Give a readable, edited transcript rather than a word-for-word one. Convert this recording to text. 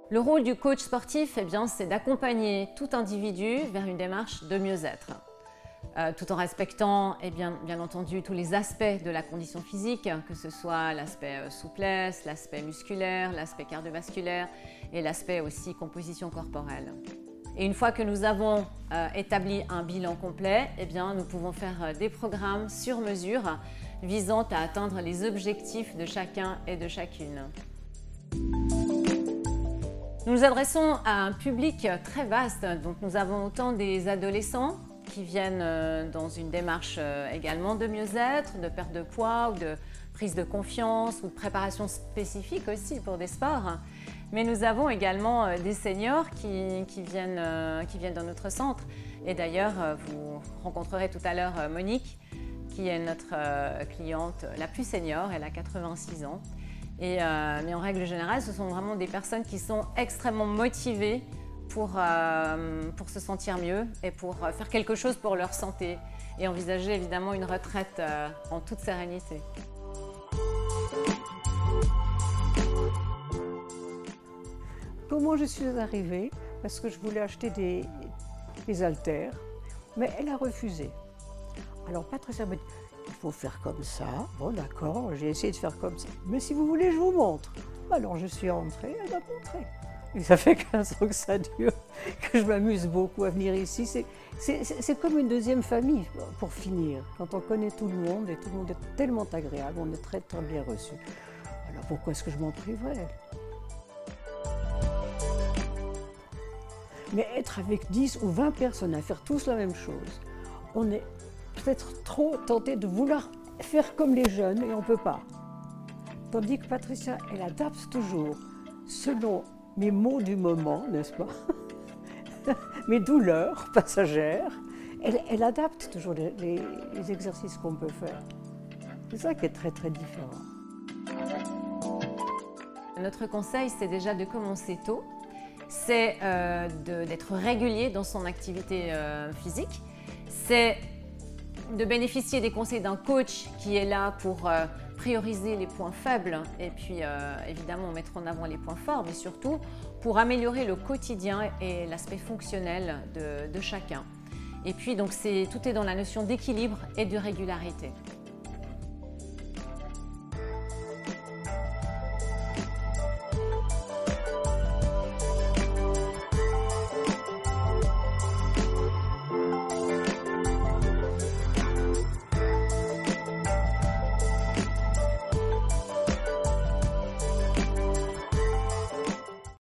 Le rôle du coach sportif, c'est d'accompagner tout individu vers une démarche de mieux-être, tout en respectant bien entendu tous les aspects de la condition physique, que ce soit l'aspect souplesse, l'aspect musculaire, l'aspect cardiovasculaire et l'aspect aussi composition corporelle. Et une fois que nous avons établi un bilan complet, nous pouvons faire des programmes sur mesure visant à atteindre les objectifs de chacun et de chacune. Nous nous adressons à un public très vaste, donc nous avons autant des adolescents qui viennent dans une démarche également de mieux-être, de perte de poids ou de prise de confiance ou de préparation spécifique aussi pour des sports. Mais nous avons également des seniors qui viennent dans notre centre. Et d'ailleurs, vous rencontrerez tout à l'heure Monique, qui est notre cliente la plus senior, elle a 86 ans. Mais en règle générale, ce sont vraiment des personnes qui sont extrêmement motivées pour se sentir mieux et pour faire quelque chose pour leur santé et envisager évidemment une retraite en toute sérénité. Comment je suis arrivée? Parce que je voulais acheter des haltères, mais elle a refusé. Alors Patricia m'a dit, il faut faire comme ça. Bon d'accord, j'ai essayé de faire comme ça. Mais si vous voulez, je vous montre. Alors je suis rentrée, elle m'a montré. Et ça fait 15 ans que ça dure, que je m'amuse beaucoup à venir ici. C'est comme une deuxième famille, pour finir. Quand on connaît tout le monde, et tout le monde est tellement agréable, on est très très bien reçu. Alors pourquoi est-ce que je m'en priverais? Mais être avec 10 ou 20 personnes à faire tous la même chose, on est peut-être trop tenté de vouloir faire comme les jeunes et on ne peut pas. Tandis que Patricia, elle adapte toujours selon mes maux du moment, n'est-ce pas? Mes douleurs passagères, elle adapte toujours les exercices qu'on peut faire. C'est ça qui est très très différent. Notre conseil, c'est déjà de commencer tôt. C'est d'être régulier dans son activité physique. C'est de bénéficier des conseils d'un coach qui est là pour prioriser les points faibles et puis évidemment mettre en avant les points forts, mais surtout pour améliorer le quotidien et l'aspect fonctionnel de chacun. Et puis donc tout est dans la notion d'équilibre et de régularité.